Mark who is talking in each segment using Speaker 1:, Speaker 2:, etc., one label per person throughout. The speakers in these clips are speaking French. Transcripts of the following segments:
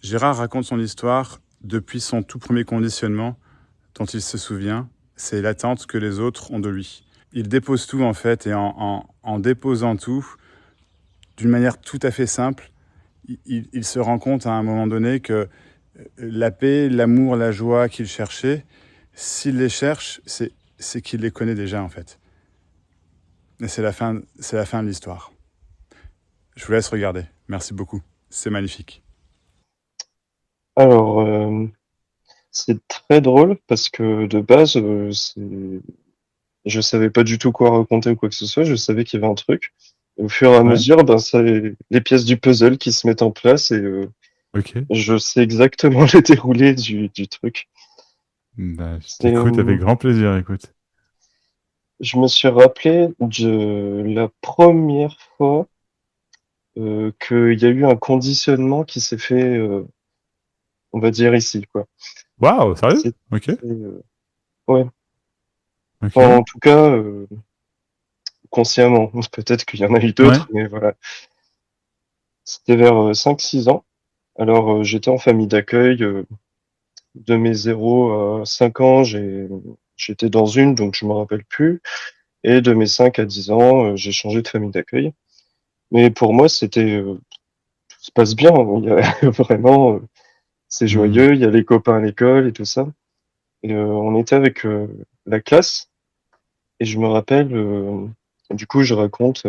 Speaker 1: Gérard raconte son histoire depuis son tout premier conditionnement dont il se souvient, c'est l'attente que les autres ont de lui. Il dépose tout en fait et en déposant tout, d'une manière tout à fait simple, il se rend compte à un moment donné que la paix, l'amour, la joie qu'il cherchait, s'il les cherche, c'est qu'il les connaît déjà en fait. Et c'est la fin de l'histoire. Je vous laisse regarder. Merci beaucoup. C'est magnifique.
Speaker 2: Alors, c'est très drôle parce que de base, je savais pas du tout quoi raconter ou quoi que ce soit. Je savais qu'il y avait un truc. Et au fur et à
Speaker 1: Ouais.
Speaker 2: mesure, ben, ça, les pièces du puzzle qui se mettent en place et
Speaker 1: Ok.
Speaker 2: je sais exactement le déroulé du truc.
Speaker 1: Bah, je
Speaker 2: C'est,
Speaker 1: t'écoute avec grand plaisir, écoute.
Speaker 2: je me suis rappelé de la première fois qu'il y a eu un conditionnement qui s'est fait, on va dire ici, quoi.
Speaker 1: Waouh, sérieux?
Speaker 2: C'est,
Speaker 1: Ok.
Speaker 2: ouais. Enfin,
Speaker 1: Ok.
Speaker 2: en tout cas, consciemment. Peut-être qu'il y en a eu
Speaker 1: Ouais.
Speaker 2: d'autres, mais voilà. C'était vers 5-6 ans. Alors, j'étais en famille d'accueil. De mes 0 à 5 ans, j'étais dans une, donc je me rappelle plus. Et de mes 5 à 10 ans, j'ai changé de famille d'accueil. Mais pour moi, tout se passe bien. Il y a vraiment, c'est
Speaker 1: Hmm.
Speaker 2: joyeux. Il y a les copains à l'école et tout ça. Et on était avec la classe. Et je me rappelle, du coup, je raconte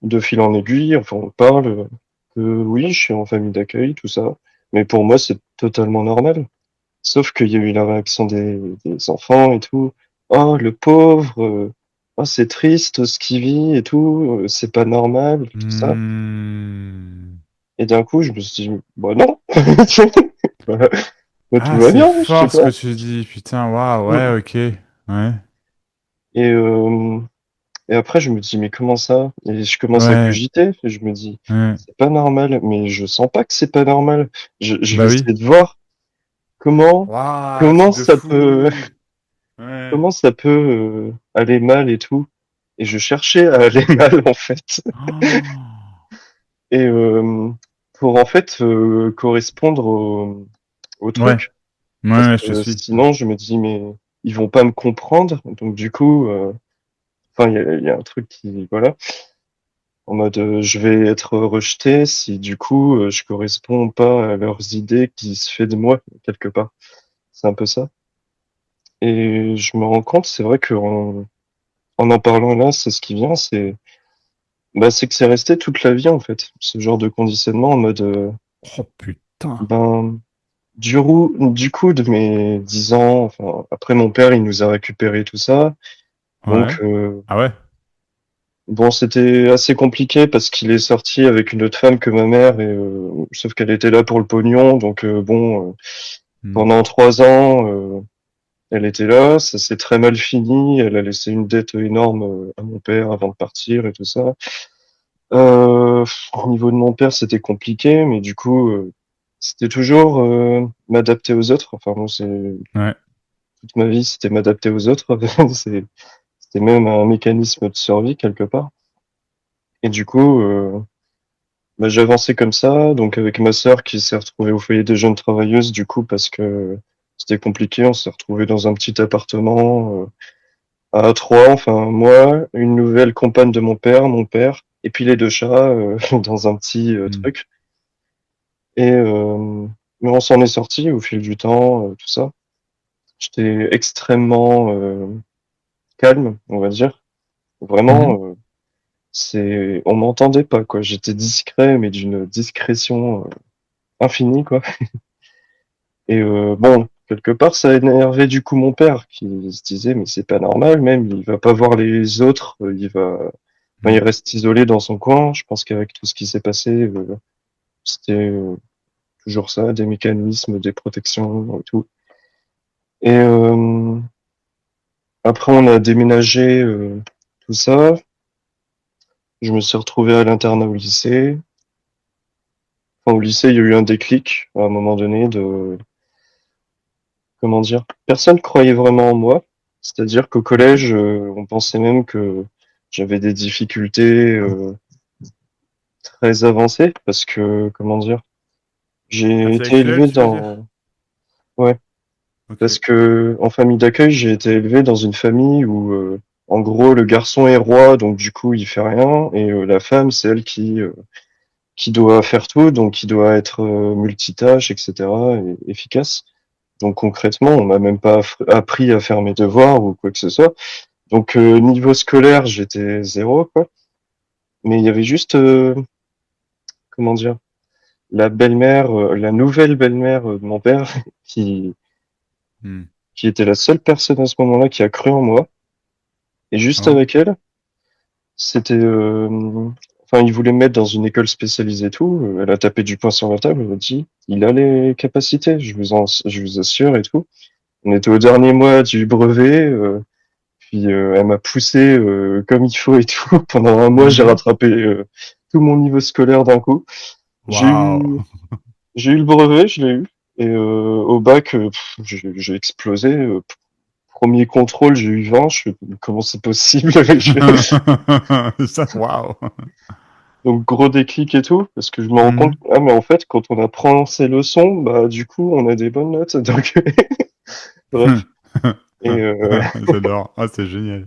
Speaker 2: de fil en aiguille. Enfin, on parle que oui, je suis en famille d'accueil, tout ça. Mais pour moi, c'est totalement normal. Sauf qu'il y a eu la réaction des enfants et tout. Oh, le pauvre, oh, c'est triste ce qu'il vit et tout, c'est pas normal, tout ça.
Speaker 1: Hmm.
Speaker 2: Et d'un coup, je me suis dit, bah non, bah, bah, tout
Speaker 1: Ah,
Speaker 2: va
Speaker 1: c'est
Speaker 2: bien, je sais
Speaker 1: fort ce que
Speaker 2: pas.
Speaker 1: tu dis. Putain, waouh,
Speaker 2: Mm.
Speaker 1: ouais, ok. Ouais.
Speaker 2: Et, euh, et après, je me dis, mais comment ça? Et je commence à
Speaker 1: Ouais.
Speaker 2: cogiter, et je me dis,
Speaker 1: Ouais.
Speaker 2: c'est pas normal, mais je sens pas que c'est pas normal. Je vais
Speaker 1: Bah oui.
Speaker 2: essayer de voir comment,
Speaker 1: Waouh,
Speaker 2: comment
Speaker 1: truc de
Speaker 2: ça peut.
Speaker 1: fou. Ouais.
Speaker 2: Comment ça peut aller mal et tout? Et je cherchais à aller mal en fait.
Speaker 1: Oh.
Speaker 2: Et pour en fait correspondre au
Speaker 1: Ouais.
Speaker 2: truc,
Speaker 1: Ouais,
Speaker 2: parce
Speaker 1: ouais, je te
Speaker 2: que
Speaker 1: suis.
Speaker 2: sinon je me dis mais ils vont pas me comprendre. Donc du coup, enfin il y a un truc qui voilà, en mode je vais être rejeté si du coup je corresponds pas à leurs idées qui se fait de moi quelque part. C'est un peu ça. Et je me rends compte, c'est vrai que en parlant là, c'est ce qui vient, c'est que c'est resté toute la vie en fait, ce genre de conditionnement en mode
Speaker 1: Oh putain.
Speaker 2: ben du coup de mes 10 ans, enfin après mon père il nous a récupéré tout ça, donc
Speaker 1: Ouais. Ah ouais?
Speaker 2: bon c'était assez compliqué parce qu'il est sorti avec une autre femme que ma mère et sauf qu'elle était là pour le pognon, donc bon
Speaker 1: Hmm.
Speaker 2: pendant 3 ans elle était là, ça s'est très mal fini, elle a laissé une dette énorme à mon père avant de partir et tout ça. Au niveau de mon père, c'était compliqué, mais du coup, c'était toujours m'adapter aux autres. Enfin, bon, c'est
Speaker 1: Ouais.
Speaker 2: toute ma vie, c'était m'adapter aux autres. C'était même un mécanisme de survie quelque part. Et du coup, bah, j'ai avancé comme ça. Donc, avec ma sœur qui s'est retrouvée au foyer des jeunes travailleuses, du coup, parce que c'était compliqué, on s'est retrouvés dans un petit appartement à trois. Enfin, moi, une nouvelle compagne de mon père, et puis les deux chats dans un petit
Speaker 1: Hmm.
Speaker 2: truc. Et mais on s'en est sorti au fil du temps, tout ça. J'étais extrêmement calme, on va dire.
Speaker 1: Mhm.
Speaker 2: Vraiment, on m'entendait pas quoi. J'étais discret, mais d'une discrétion infinie quoi. Et bon, quelque part, ça énervait du coup mon père qui se disait mais c'est pas normal, même il va pas voir les autres, enfin, il
Speaker 1: Hmm.
Speaker 2: reste isolé dans son coin. Je pense qu'avec tout ce qui s'est passé, c'était toujours ça, des mécanismes, des protections et tout. Et après, on a déménagé, tout ça. Je me suis retrouvé à l'internat au lycée. Enfin, au lycée, il y a eu un déclic à un moment donné de, comment dire, personne croyait vraiment en moi. C'est-à-dire qu'au collège, on pensait même que j'avais des difficultés très avancées parce que, comment dire, J'ai été
Speaker 1: Intellectuel,
Speaker 2: élevé
Speaker 1: tu veux dire?
Speaker 2: dans, ouais, parce
Speaker 1: Ok.
Speaker 2: que en famille d'accueil, j'ai été élevé dans une famille où, en gros, le garçon est roi, donc du coup, il fait rien, et la femme, c'est elle qui doit faire tout, donc qui doit être multitâche, etc., et efficace. Donc concrètement, on m'a même pas appris à faire mes devoirs ou quoi que ce soit. Donc niveau scolaire, j'étais zéro, quoi. Mais il y avait juste, comment dire, la belle-mère, la nouvelle belle-mère de mon père, qui,
Speaker 1: Hmm.
Speaker 2: qui était la seule personne à ce moment-là qui a cru en moi. Et juste
Speaker 1: Oh.
Speaker 2: avec elle, c'était, enfin, il voulait me mettre dans une école spécialisée et tout. Elle a tapé du poing sur la table, elle a dit, il a les capacités, je vous assure et tout. On était au dernier mois du brevet, puis elle m'a poussé comme il faut et tout. Pendant un mois, j'ai
Speaker 1: Mhm.
Speaker 2: rattrapé tout mon niveau scolaire d'un coup. J'ai
Speaker 1: Waouh.
Speaker 2: eu, j'ai eu le brevet, je l'ai eu. Et au bac, j'ai explosé. Premier contrôle, j'ai eu 20. Je fais, comment c'est possible?
Speaker 1: Waouh.
Speaker 2: Donc gros déclic et tout, parce que je me rends compte,
Speaker 1: Mhm.
Speaker 2: ah mais en fait, quand on apprend ces leçons, bah du coup, on a des bonnes notes. Donc bref. Et,
Speaker 1: J'adore. Ah, c'est génial.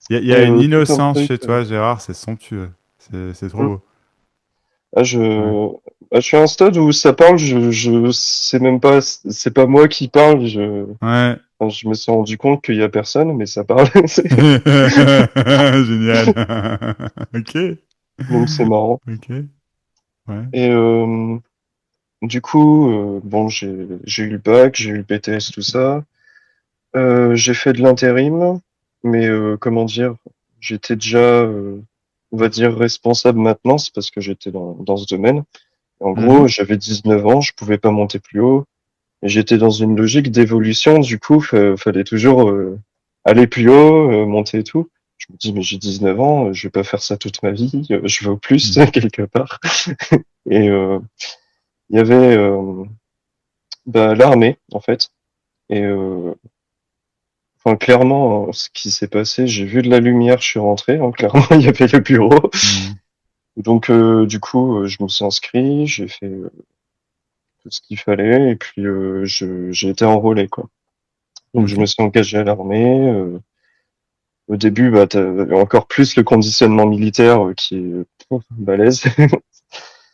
Speaker 1: Il y
Speaker 2: et
Speaker 1: a une
Speaker 2: tout un
Speaker 1: innocence
Speaker 2: truc.
Speaker 1: chez toi, Gérard, c'est somptueux. C'est trop
Speaker 2: Hmm.
Speaker 1: beau.
Speaker 2: Ah,
Speaker 1: Ouais.
Speaker 2: je suis à un stade où ça parle, je sais même pas, c'est pas moi qui parle,
Speaker 1: Ouais.
Speaker 2: enfin, je me suis rendu compte qu'il y a personne, mais ça parle.
Speaker 1: Génial. Ok.
Speaker 2: Donc c'est marrant.
Speaker 1: Ok. Ouais.
Speaker 2: Et du coup, bon, j'ai eu le bac, j'ai eu le BTS, tout ça. J'ai fait de l'intérim, mais comment dire, j'étais déjà, on va dire, responsable maintenance parce que j'étais dans ce domaine. En gros,
Speaker 1: Mhm.
Speaker 2: j'avais 19 ans, je pouvais pas monter plus haut. Et j'étais dans une logique d'évolution, du coup, fallait toujours aller plus haut, monter et tout. Je me dis, mais j'ai 19 ans, je vais pas faire ça toute ma vie, je veux au plus,
Speaker 1: Mhm.
Speaker 2: quelque part. Et il y avait bah, l'armée, en fait. Et enfin, clairement, ce qui s'est passé, j'ai vu de la lumière, je suis rentré, hein, clairement, il y avait le bureau.
Speaker 1: Mhm.
Speaker 2: Donc, du coup, je me suis inscrit, j'ai fait tout ce qu'il fallait, et puis j'ai été enrôlé, quoi. Donc, je
Speaker 1: Ok.
Speaker 2: me suis engagé à l'armée. Au début, bah, t'as encore plus le conditionnement militaire qui est balèze.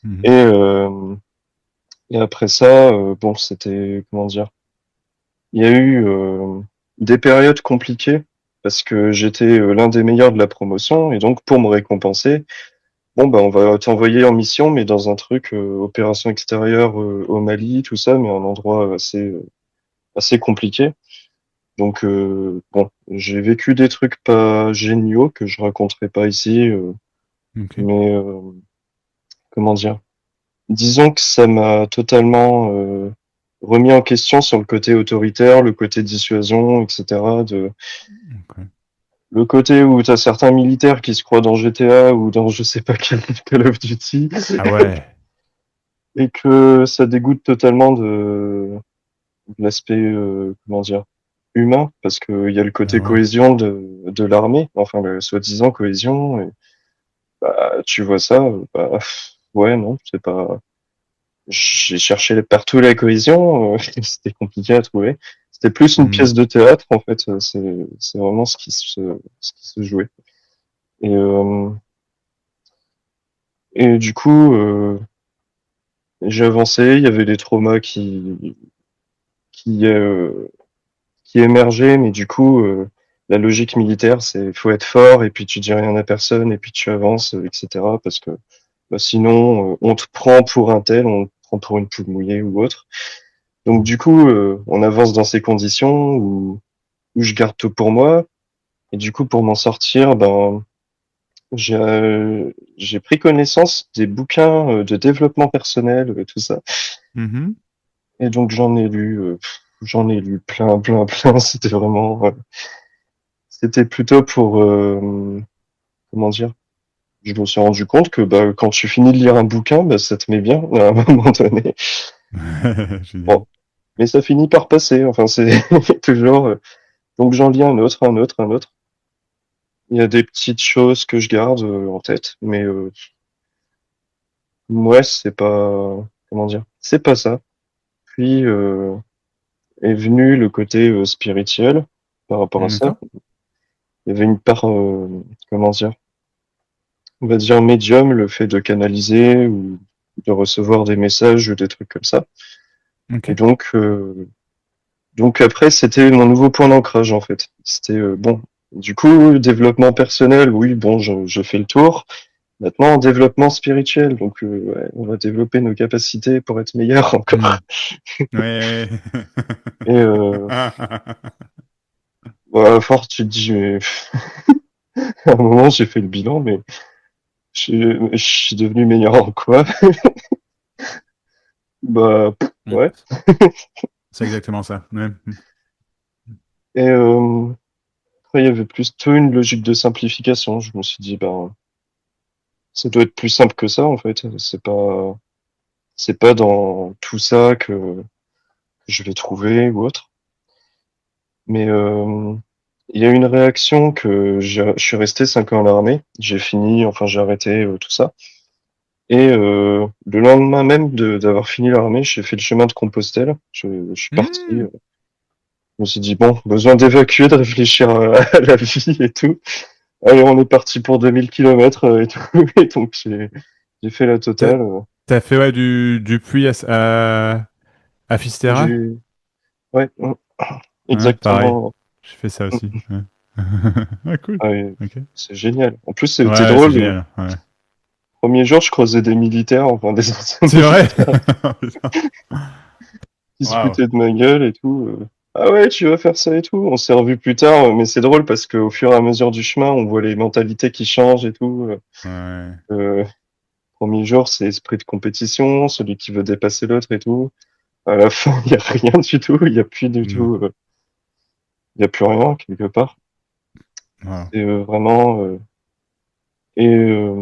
Speaker 2: Et,
Speaker 1: Mhm.
Speaker 2: euh, et après ça, bon, c'était, comment dire, il y a eu des périodes compliquées parce que j'étais l'un des meilleurs de la promotion et donc pour me récompenser, bon, bah, on va t'envoyer en mission, mais dans un truc opération extérieure au Mali, tout ça, mais un endroit assez compliqué. Donc bon, j'ai vécu des trucs pas géniaux que je raconterai pas ici,
Speaker 1: Ok.
Speaker 2: mais comment dire? Disons que ça m'a totalement remis en question sur le côté autoritaire, le côté dissuasion, etc.
Speaker 1: Ok.
Speaker 2: Le côté où t'as certains militaires qui se croient dans GTA ou dans je sais pas quel Call of Duty
Speaker 1: Ah ouais.
Speaker 2: et que ça dégoûte totalement de l'aspect comment dire humain parce que il y a le
Speaker 1: Ah
Speaker 2: côté
Speaker 1: ouais.
Speaker 2: cohésion de l'armée, enfin le soi-disant cohésion. Et, bah, tu vois ça, bah, ouais non, c'est pas. J'ai cherché partout la cohésion, c'était compliqué à trouver. C'était plus une
Speaker 1: Mhm.
Speaker 2: pièce de théâtre en fait. C'est vraiment ce qui se jouait. Et et du coup. J'ai avancé, il y avait des traumas qui, euh, qui émergeaient, mais du coup, la logique militaire, c'est faut être fort et puis tu dis rien à personne et puis tu avances, etc. Parce que bah, sinon, on te prend pour un tel, on te prend pour une poule mouillée ou autre. Donc du coup, on avance dans ces conditions où je garde tout pour moi. Et du coup, pour m'en sortir, ben, j'ai pris connaissance des bouquins de développement personnel, tout ça.
Speaker 1: Mhm.
Speaker 2: Et donc j'en ai lu plein, plein, plein. C'était vraiment, c'était plutôt pour, comment dire, je me suis rendu compte que bah, quand tu finis de lire un bouquin, bah, ça te met bien à un moment donné. Bon,
Speaker 1: Génial.
Speaker 2: mais ça finit par passer. Enfin, c'est toujours. Donc j'en lis un autre, un autre, un autre. Il y a des petites choses que je garde en tête, mais ouais, c'est pas. comment dire, c'est pas ça. Puis est venu le côté spirituel par rapport à ça.
Speaker 1: D'accord.
Speaker 2: Il y avait une part, comment dire, on va dire médium, le fait de canaliser ou de recevoir des messages ou des trucs comme ça. Et
Speaker 1: Ok.
Speaker 2: donc après, c'était mon nouveau point d'ancrage en fait. C'était bon. Du coup, développement personnel, oui, bon, je fais le tour. Maintenant, développement spirituel, donc ouais, on va développer nos capacités pour être meilleurs
Speaker 1: Hmm.
Speaker 2: encore.
Speaker 1: Ouais.
Speaker 2: Et bah, à force, tu te dis, mais à un moment, j'ai fait le bilan, mais je suis devenu meilleur en quoi? Bah, ouais.
Speaker 1: C'est exactement ça. Ouais.
Speaker 2: Et après, il y avait plutôt une logique de simplification. Je me suis dit, ben, ça doit être plus simple que ça, en fait. C'est pas dans tout ça que je vais trouver ou autre. Mais il y a eu une réaction que je suis resté 5 ans à l'armée. J'ai fini, enfin, j'ai arrêté tout ça. Et le lendemain même d'avoir fini l'armée, j'ai fait le chemin de Compostelle. Je suis parti.
Speaker 1: Hmm.
Speaker 2: Je me suis dit, bon, besoin d'évacuer, de réfléchir à la vie et tout. Allez, on est parti pour 2000 kilomètres et tout. Et donc, j'ai fait la
Speaker 1: T'as,
Speaker 2: totale.
Speaker 1: t'as fait ouais, du puits à Fisterra?
Speaker 2: J'ai, ouais,
Speaker 1: Ouais, pareil.
Speaker 2: exactement.
Speaker 1: Je fais ça aussi. Ouais. Ah, cool.
Speaker 2: Ah, ouais,
Speaker 1: Ok.
Speaker 2: c'est génial. En plus, c'était
Speaker 1: Ouais, c'est
Speaker 2: drôle. Le
Speaker 1: génial. Ouais.
Speaker 2: premier jour, je croisais des militaires, enfin des anciens
Speaker 1: C'est vrai?
Speaker 2: militaires qui se
Speaker 1: Waouh.
Speaker 2: foutaient de ma gueule et tout. Ah ouais, tu vas faire ça et tout. On s'est revus plus tard, mais c'est drôle parce qu'au fur et à mesure du chemin, on voit les mentalités qui changent et tout.
Speaker 1: Ouais.
Speaker 2: Euh, Premier jour, c'est esprit de compétition, celui qui veut dépasser l'autre et tout. À la fin, il y a rien du tout. Il y a plus du
Speaker 1: Hmm.
Speaker 2: tout. Il y a plus rien quelque part.
Speaker 1: Wow.
Speaker 2: C'est vraiment et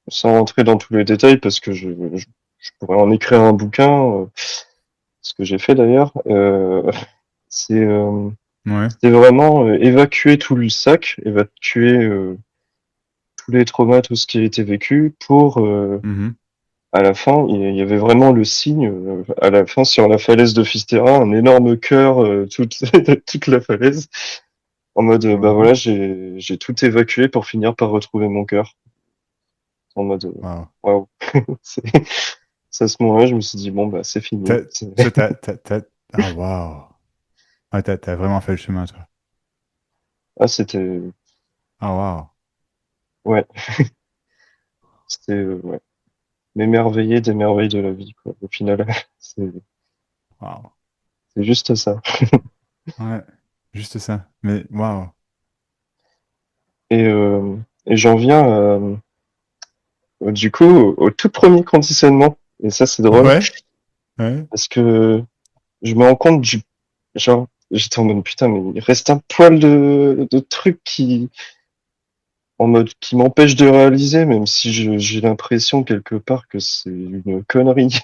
Speaker 2: sans rentrer dans tous les détails parce que je pourrais en écrire un bouquin, ce que j'ai fait d'ailleurs. C'est
Speaker 1: Ouais.
Speaker 2: c'était vraiment évacuer tout le sac, évacuer tous les traumas, tout ce qui a été vécu pour
Speaker 1: Mhm.
Speaker 2: à la fin, il y avait vraiment le signe à la fin sur la falaise de Fisterra, un énorme cœur toute toute la falaise en mode bah
Speaker 1: Mhm.
Speaker 2: voilà, j'ai tout évacué pour finir par retrouver mon cœur. En mode
Speaker 1: Wow.
Speaker 2: waouh. C'est c'est à ce moment-là, je me suis dit bon bah c'est fini.
Speaker 1: T'as, toi, Ah, waouh. Ouais, t'as vraiment fait le chemin, toi.
Speaker 2: Ah c'était
Speaker 1: Ah, waouh.
Speaker 2: ouais, c'était ouais, m'émerveiller des merveilles de la vie quoi. Au final, c'est
Speaker 1: Waouh.
Speaker 2: c'est juste ça.
Speaker 1: Ouais. Juste ça. Mais waouh.
Speaker 2: Et euh, et j'en viens du coup au tout premier conditionnement. Et ça c'est drôle
Speaker 1: Ouais. Ouais.
Speaker 2: parce que je me rends compte du genre j'étais en mode putain mais il reste un poil de trucs qui en mode qui m'empêche de réaliser même si j'ai l'impression quelque part que c'est une connerie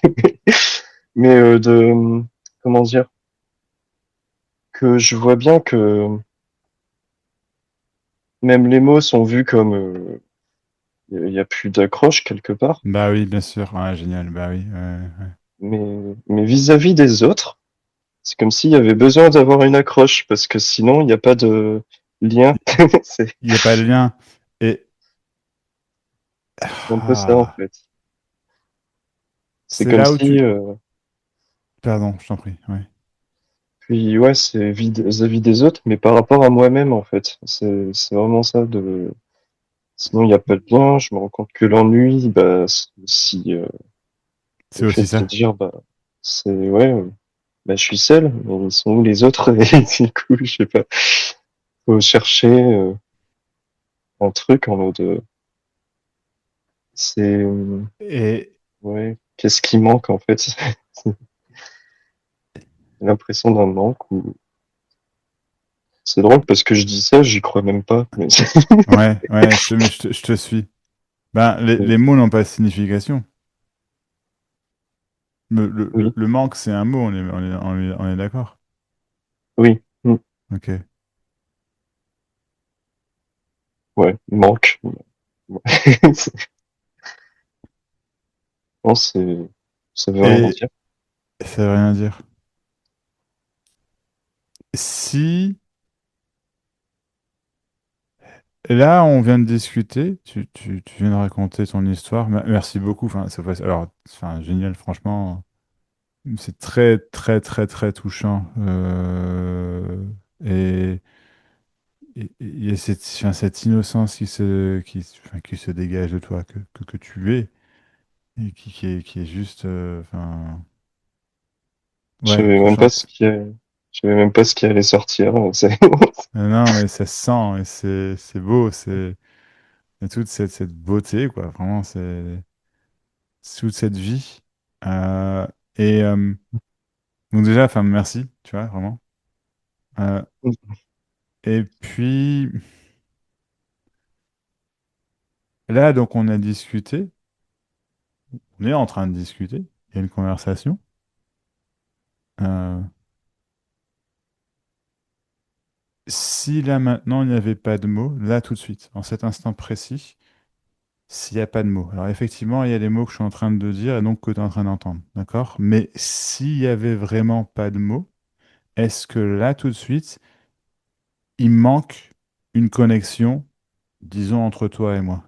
Speaker 2: mais de comment dire que je vois bien que même les mots sont vus comme il y a plus d'accroche quelque part
Speaker 1: Bah oui, bien sûr. Ouais, génial. Bah oui. Ouais.
Speaker 2: mais vis-à-vis des autres c'est comme s'il y avait besoin d'avoir une accroche parce que sinon il n'y a pas de lien c'est
Speaker 1: Il n'y a pas de lien. Et
Speaker 2: c'est un peu ça en
Speaker 1: ah,
Speaker 2: fait c'est
Speaker 1: c'est
Speaker 2: comme
Speaker 1: là où
Speaker 2: si
Speaker 1: tu. Pardon, je t'en prie. Ouais.
Speaker 2: puis ouais, c'est vis-à-vis des autres, mais par rapport à moi-même en fait. C'est vraiment ça de. Sinon il n'y a pas de lien. Je me rends compte que l'ennui, bah c'est aussi le
Speaker 1: C'est
Speaker 2: fait
Speaker 1: aussi
Speaker 2: de se
Speaker 1: ça.
Speaker 2: dire bah c'est ouais, bah je suis seul. Mais ils sont où les autres? Et du coup, je sais pas. Faut chercher un truc en mode c'est
Speaker 1: Et
Speaker 2: ouais. Qu'est-ce qui manque en fait? L'impression d'un manque ou c'est drôle parce que je dis ça, j'y crois même pas. Mais
Speaker 1: ouais, je te suis. Ben, les mots n'ont pas de signification.
Speaker 2: oui,
Speaker 1: Le manque, c'est un mot, on est d'accord.
Speaker 2: oui, mm,
Speaker 1: Ok.
Speaker 2: ouais, manque. Non, c'est Ça veut rien
Speaker 1: Et
Speaker 2: dire.
Speaker 1: ça veut rien dire. Si là, on vient de discuter, tu viens de raconter ton histoire. Merci beaucoup. Enfin, alors, enfin, génial, franchement. C'est très, très, très, très touchant. Et il y a enfin, cette innocence enfin, qui se dégage de toi, que tu es, et qui est juste, enfin,
Speaker 2: Je
Speaker 1: ouais,
Speaker 2: savais même pas ce
Speaker 1: touchante.
Speaker 2: qui, je savais même pas ce qui allait sortir. C'est,
Speaker 1: Non, mais ça se sent, et c'est beau, et toute cette beauté, quoi. Vraiment, c'est toute cette vie. Euh, et donc déjà, enfin, merci, tu vois, vraiment. Euh, et puis, là, donc, on a discuté. On est en train de discuter, il y a une conversation. Euh, Si là maintenant il n'y avait pas de mots, là tout de suite, en cet instant précis, s'il n'y a pas de mots. Alors effectivement, il y a les mots que je suis en train de dire et donc que tu es en train d'entendre, d'accord? Mais s'il y avait vraiment pas de mots, est-ce que là tout de suite, il manque une connexion, disons, entre toi et moi?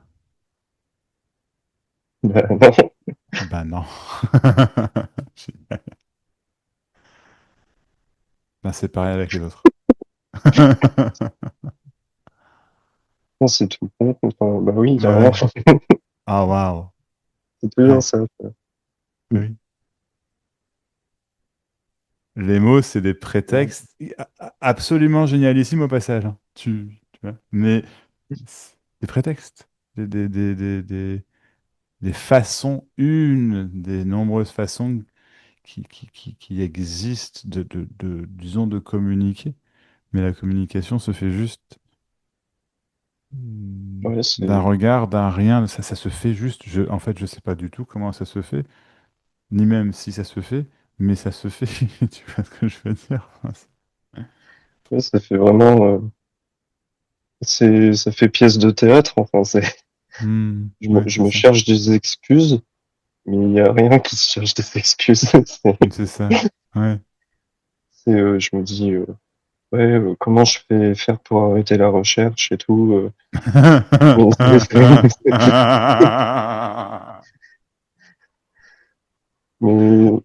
Speaker 2: bah, non,
Speaker 1: Ben non. Ben c'est pareil avec les autres.
Speaker 2: non, c'est tout con. Enfin, bah oui,
Speaker 1: Ben
Speaker 2: vraiment.
Speaker 1: ouais. Ah waouh.
Speaker 2: C'est toujours
Speaker 1: Ouais.
Speaker 2: ça, quoi.
Speaker 1: Oui. Les mots, c'est des prétextes absolument génialissimes au passage, hein. Tu vois. Mais c'est des prétextes, des façons, une des nombreuses façons qui existent disons, de communiquer. Mais la communication se fait juste
Speaker 2: Ouais,
Speaker 1: d'un
Speaker 2: c'est,
Speaker 1: regard, d'un rien. Ça se fait juste. En fait, je sais pas du tout comment ça se fait, ni même si ça se fait, mais ça se fait. Tu vois ce que je veux dire?
Speaker 2: ouais, ça fait vraiment, ça fait pièce de théâtre. Enfin, c'est,
Speaker 1: Ouais,
Speaker 2: je
Speaker 1: c'est
Speaker 2: me
Speaker 1: ça.
Speaker 2: cherche des excuses, mais il y a rien qui se cherche des excuses.
Speaker 1: C'est ça. Ouais.
Speaker 2: Je me dis, ouais, comment je vais faire pour arrêter la recherche et tout. Mais,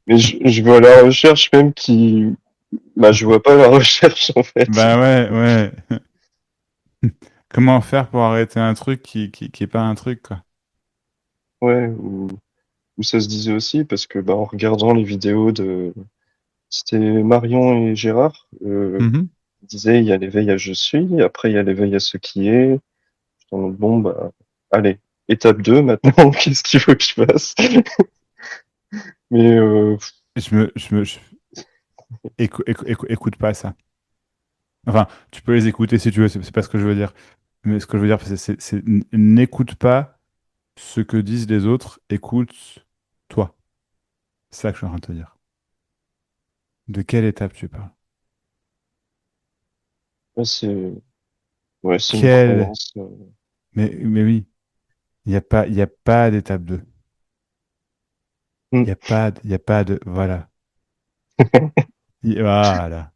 Speaker 2: je vois la recherche même qui, bah, je vois pas la recherche en fait.
Speaker 1: Bah ouais, ouais. Comment faire pour arrêter un truc qui est pas un truc, quoi.
Speaker 2: Ouais, ou ça se disait aussi parce que, bah, en regardant les vidéos de, c'était Marion et Gérard,
Speaker 1: Mhm.
Speaker 2: ils disaient il y a l'éveil à je suis, après il y a l'éveil à ce qui est. J'étais en mode, bon, bah, allez, étape 2 maintenant, qu'est-ce qu'il faut que je fasse? Mais,
Speaker 1: Écoute pas ça. Enfin, tu peux les écouter si tu veux, c'est pas ce que je veux dire. Mais ce que je veux dire, n'écoute pas ce que disent les autres, écoute toi. C'est ça que je suis en train de te dire. De quelle étape tu parles?
Speaker 2: ouais, ouais, c'est une
Speaker 1: Quelle...
Speaker 2: croyance.
Speaker 1: Mais oui, il y a pas d'étape 2.
Speaker 2: Hmm.
Speaker 1: Il y a pas de... Voilà. Voilà.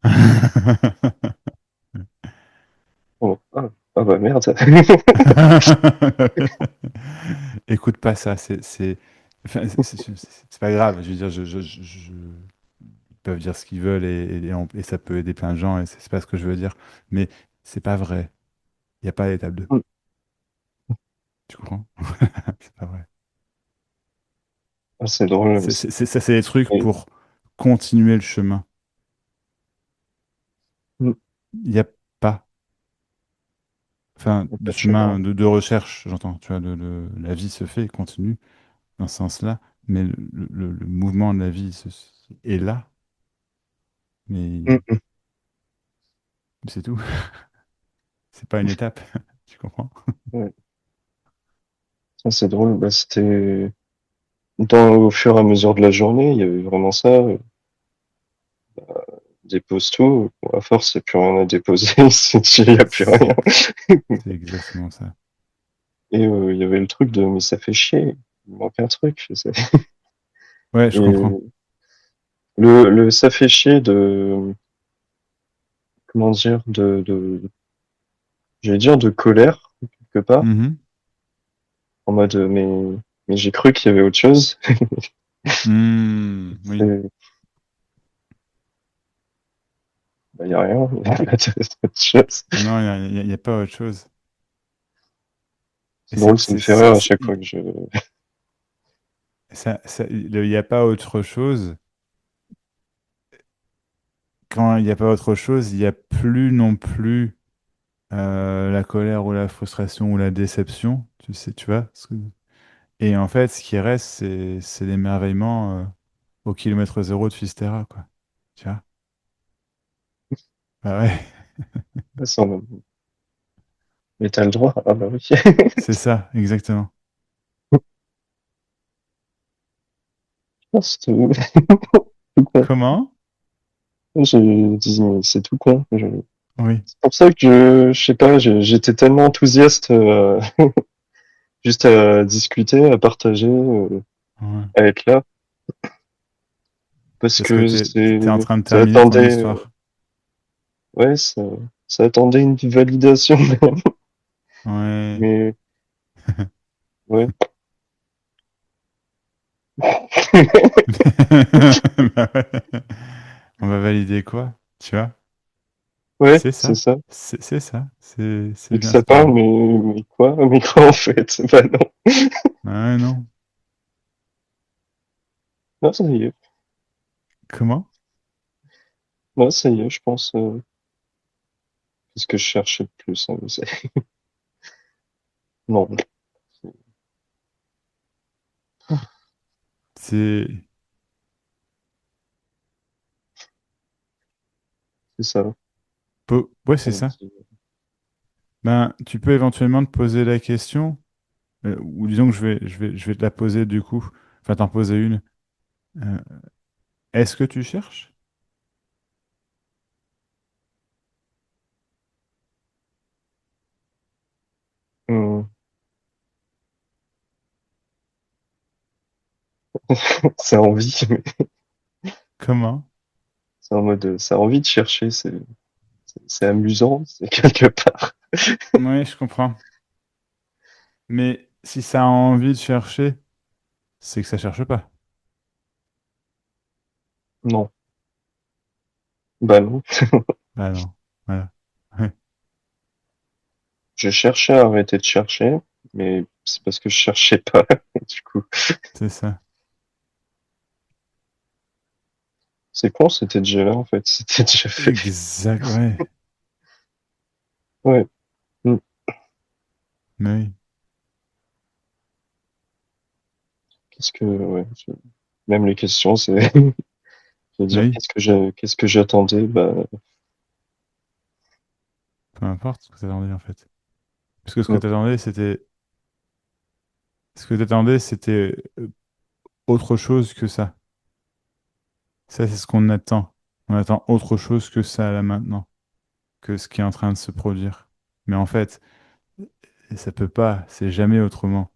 Speaker 2: Oh, ah, ah bah merde.
Speaker 1: Écoute pas ça, enfin, c'est pas grave. Je veux dire, ils peuvent dire ce qu'ils veulent et ça peut aider plein de gens et c'est pas ce que je veux dire. Mais c'est pas vrai. Il n'y a pas d'étape 2.
Speaker 2: Hmm.
Speaker 1: Tu comprends? C'est pas vrai.
Speaker 2: Ah, c'est drôle.
Speaker 1: Ça, c'est des trucs
Speaker 2: Et-
Speaker 1: pour continuer le chemin.
Speaker 2: hmm,
Speaker 1: Il n'y a pas, enfin,
Speaker 2: y a
Speaker 1: de
Speaker 2: pas de chemin.
Speaker 1: chemin de recherche, j'entends. Tu vois, la vie se fait et continue dans ce sens-là. Mais le mouvement de la vie est là. Mais
Speaker 2: Hmm, hmm.
Speaker 1: c'est tout. C'est pas une étape. Tu comprends?
Speaker 2: Ouais. Ça, c'est drôle. Bah, c'était au fur et à mesure de la journée, il y avait vraiment ça. Dépose tout. Bon, à force, il n'y a plus rien à déposer. Il n'y a plus rien.
Speaker 1: C'est exactement ça.
Speaker 2: Et il y avait le truc de, mais ça fait chier. il manque un truc, je sais.
Speaker 1: Ouais, je comprends.
Speaker 2: Et ça fait chier de, comment dire, j'allais dire de colère, quelque part,
Speaker 1: Mhm.
Speaker 2: en mode, mais j'ai cru qu'il y avait autre chose.
Speaker 1: Oui.
Speaker 2: C'est, bah, y a rien, il y a autre chose.
Speaker 1: Non, il y a pas autre chose. Et
Speaker 2: C'est drôle, ça me fait rire à chaque fois que je,
Speaker 1: il n'y a pas autre chose. Quand il n'y a pas autre chose, il n'y a plus non plus la colère ou la frustration ou la déception. Tu sais, tu vois. Et en fait, ce qui reste, c'est l'émerveillement au kilomètre zéro de Fisterra, quoi. Tu vois? Bah ouais,
Speaker 2: passe en mode, mais t'as le droit. Ah bah oui.
Speaker 1: c'est ça, exactement.
Speaker 2: Ah, c'est tout, tout con.
Speaker 1: Comment?
Speaker 2: Je dis, mais c'est tout con.
Speaker 1: Oui.
Speaker 2: C'est pour ça que je sais pas, j'étais tellement enthousiaste, juste à discuter, à partager,
Speaker 1: Ouais.
Speaker 2: à être là, parce
Speaker 1: Parce que
Speaker 2: que
Speaker 1: t'es en train de
Speaker 2: ça
Speaker 1: terminer ton
Speaker 2: attendait,
Speaker 1: histoire.
Speaker 2: ouais, ça attendait une validation même.
Speaker 1: Ouais.
Speaker 2: Mais ouais,
Speaker 1: Bah ouais. On va valider quoi? Tu vois?
Speaker 2: ouais,
Speaker 1: C'est
Speaker 2: c'est
Speaker 1: ça.
Speaker 2: ça.
Speaker 1: C'est ça. C'est
Speaker 2: Et que
Speaker 1: bien
Speaker 2: ça
Speaker 1: ce que
Speaker 2: parle,
Speaker 1: dit.
Speaker 2: mais quoi en fait? Bah non,
Speaker 1: Ouais, non.
Speaker 2: non, ça y est,
Speaker 1: Comment?
Speaker 2: non, ça y est, je pense, c'est ce que je cherchais de plus, hein, non,
Speaker 1: C'est.
Speaker 2: c'est ça.
Speaker 1: Ouais, c'est
Speaker 2: On
Speaker 1: ça.
Speaker 2: dit,
Speaker 1: Ben, tu peux éventuellement te poser la question, ou disons que je vais te la poser du coup, enfin t'en poser une. Euh, Est-ce que tu cherches?
Speaker 2: hum, ça a envie, mais
Speaker 1: Comment?
Speaker 2: c'est en mode, ça a envie de chercher, c'est amusant, c'est quelque part.
Speaker 1: Oui, je comprends. Mais si ça a envie de chercher, c'est que ça cherche pas.
Speaker 2: Non, bah non.
Speaker 1: Ah non. Voilà. Ouais,
Speaker 2: Je cherchais à arrêter de chercher, mais c'est parce que je cherchais pas, du coup.
Speaker 1: c'est ça.
Speaker 2: C'est con, c'était déjà là, en fait, c'était déjà fait.
Speaker 1: Exact, ouais.
Speaker 2: Ouais. Mm.
Speaker 1: Mais oui.
Speaker 2: Ouais, même les questions, c'est, je veux
Speaker 1: Mais
Speaker 2: dire,
Speaker 1: oui.
Speaker 2: qu'est-ce que j'attendais? Bah,
Speaker 1: Peu importe ce que t'attendais en fait. Parce que ce que
Speaker 2: mm,
Speaker 1: t'attendais, c'était. Ce que t'attendais, c'était autre chose que ça. Ça, c'est ce qu'on attend. On attend autre chose que ça là maintenant, que ce qui est en train de se produire. Mais en fait, ça peut pas, c'est jamais autrement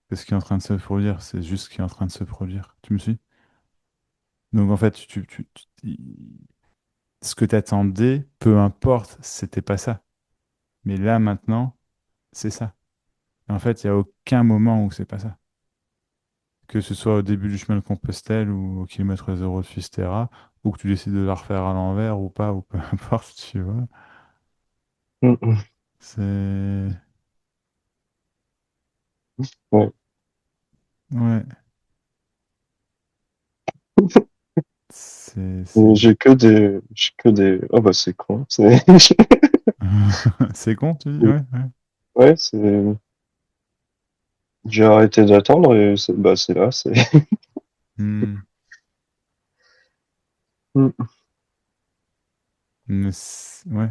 Speaker 1: que ce qui est en train de se produire. C'est juste ce qui est en train de se produire. Tu me suis? Donc en fait, ce que t'attendais, peu importe, c'était pas ça. Mais là maintenant, c'est ça. Et en fait, il n'y a aucun moment où c'est pas ça. Que ce soit au début du chemin de Compostelle ou au kilomètre zéro de Fisterra, ou que tu décides de la refaire à l'envers ou pas, ou peu importe, tu vois.
Speaker 2: mm.
Speaker 1: C'est...
Speaker 2: Ouais.
Speaker 1: Ouais,
Speaker 2: Et
Speaker 1: c'est...
Speaker 2: j'ai que des, oh bah c'est con, c'est,
Speaker 1: C'est con, tu dis? Ouais, ouais.
Speaker 2: ouais, j'ai arrêté d'attendre et bah c'est là, c'est,
Speaker 1: Hmm.
Speaker 2: Mm.
Speaker 1: Mais ouais,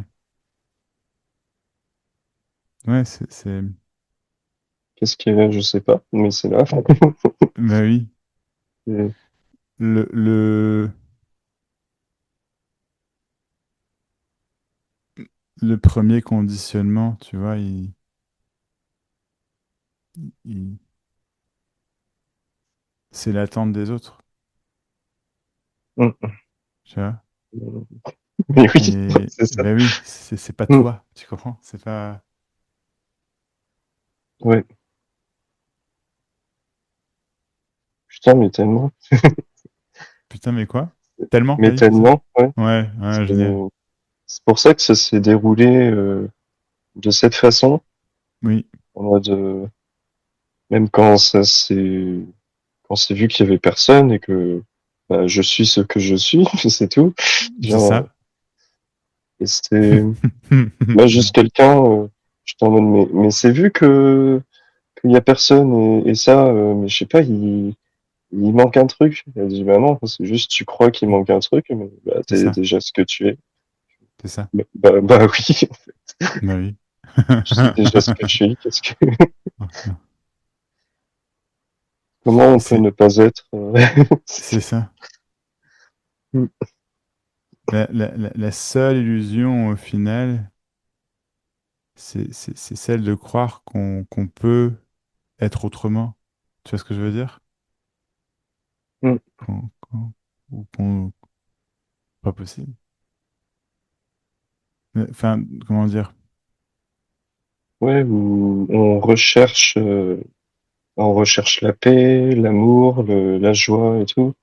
Speaker 1: ouais,
Speaker 2: Qu'est-ce qu'il y a, je sais pas, mais c'est là.
Speaker 1: Bah oui.
Speaker 2: Et
Speaker 1: Le, le, le premier conditionnement, tu vois, il, C'est l'attente des autres,
Speaker 2: Mm.
Speaker 1: tu vois.
Speaker 2: Mais oui,
Speaker 1: Et
Speaker 2: c'est ça.
Speaker 1: ben oui, c'est pas
Speaker 2: Mm.
Speaker 1: toi, tu comprends? C'est pas.
Speaker 2: Ouais. Putain, mais tellement.
Speaker 1: Putain, mais quoi? Tellement, t'as
Speaker 2: Mais
Speaker 1: dit, c'est ça?
Speaker 2: tellement, ouais.
Speaker 1: Ouais, ouais, génial.
Speaker 2: C'est c'est pour ça que ça s'est déroulé de cette façon,
Speaker 1: Oui,
Speaker 2: en mode, même quand quand c'est vu qu'il y avait personne et que bah, je suis ce que je suis, c'est tout.
Speaker 1: c'est
Speaker 2: Genre,
Speaker 1: ça.
Speaker 2: et c'était moi juste quelqu'un, j'étais en mode, mais c'est vu que qu'il y a personne et ça, mais je sais pas, il manque un truc. Elle a dit, bah non, c'est juste tu crois qu'il manque un truc, mais bah,
Speaker 1: C'est
Speaker 2: t'es
Speaker 1: ça,
Speaker 2: déjà ce que tu es.
Speaker 1: c'est ça.
Speaker 2: Bah oui,
Speaker 1: Bah oui.
Speaker 2: je sais déjà ce que je suis. Comment on peut
Speaker 1: C'est
Speaker 2: ne pas être
Speaker 1: c'est ça. La seule illusion au final, c'est celle de croire qu'on peut être autrement. Tu vois ce que je veux dire?
Speaker 2: Mm.
Speaker 1: Ou pas possible. Enfin, comment dire?
Speaker 2: Ouais, où on recherche la paix, l'amour, la joie et tout.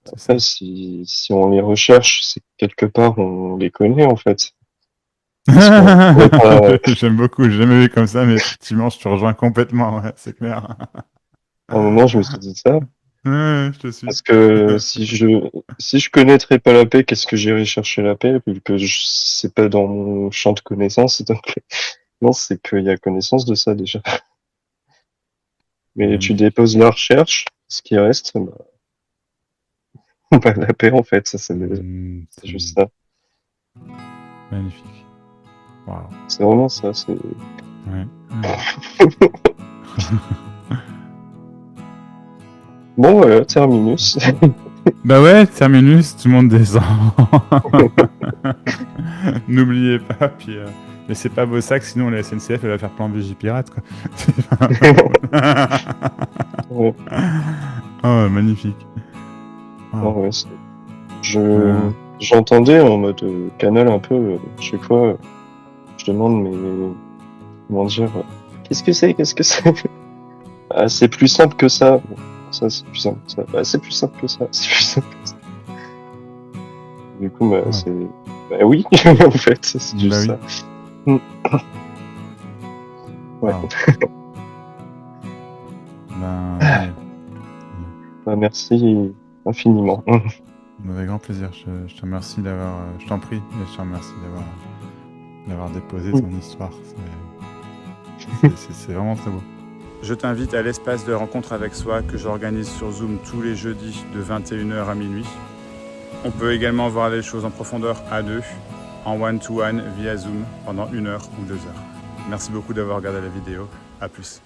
Speaker 1: C'est
Speaker 2: Après,
Speaker 1: ça.
Speaker 2: si on les recherche, c'est que quelque part on les connaît en fait. Parce qu'on pourrait pas.
Speaker 1: J'aime beaucoup, j'ai jamais vu comme ça, mais effectivement, je te rejoins complètement, ouais, c'est clair.
Speaker 2: À un moment, je me suis dit ça.
Speaker 1: Ouais, je te suis.
Speaker 2: Parce que si je connaîtrais pas la paix, qu'est-ce que j'irais chercher la paix, vu que c'est pas dans mon champ de connaissances. Donc, non, c'est qu'il y a connaissance de ça déjà. Mais tu
Speaker 1: Magnifique.
Speaker 2: déposes la recherche, ce qui reste, bah, bah, la paix en fait, ça c'est juste ça.
Speaker 1: Magnifique. Waouh.
Speaker 2: C'est vraiment ça. C'est
Speaker 1: Ouais, ouais.
Speaker 2: bon, voilà, terminus.
Speaker 1: Bah ouais, terminus, tout le monde descend. N'oubliez pas, puis laissez pas vos sacs, sinon la SNCF elle va faire plan Vigipirate, quoi.
Speaker 2: Ouais,
Speaker 1: Oh, magnifique.
Speaker 2: non,
Speaker 1: Waouh.
Speaker 2: ouais,
Speaker 1: Euh,
Speaker 2: j'entendais en mode canal un peu, chaque fois, je demande, mais comment dire, qu'est-ce que c'est, qu'est-ce que c'est? Ah, c'est plus simple que ça. Ça, c'est plus simple que ça. Bah, c'est plus simple que ça. C'est plus simple que ça. Du coup, bah,
Speaker 1: wow.
Speaker 2: bah oui, en fait, c'est
Speaker 1: Bah
Speaker 2: juste
Speaker 1: oui.
Speaker 2: ça. Mm. Ouais.
Speaker 1: Waouh. Ben, génial. Génial.
Speaker 2: Bah, merci infiniment.
Speaker 1: Avec grand plaisir. Je te remercie d'avoir. Je t'en prie, et je te remercie d'avoir déposé ton histoire. C'est vraiment très beau. Je t'invite à l'espace de rencontre avec soi que j'organise sur Zoom tous les jeudis de 21h à minuit. On peut également voir les choses en profondeur à deux, en one-to-one via Zoom pendant 1 heure ou 2 heures. Merci beaucoup d'avoir regardé la vidéo. À plus.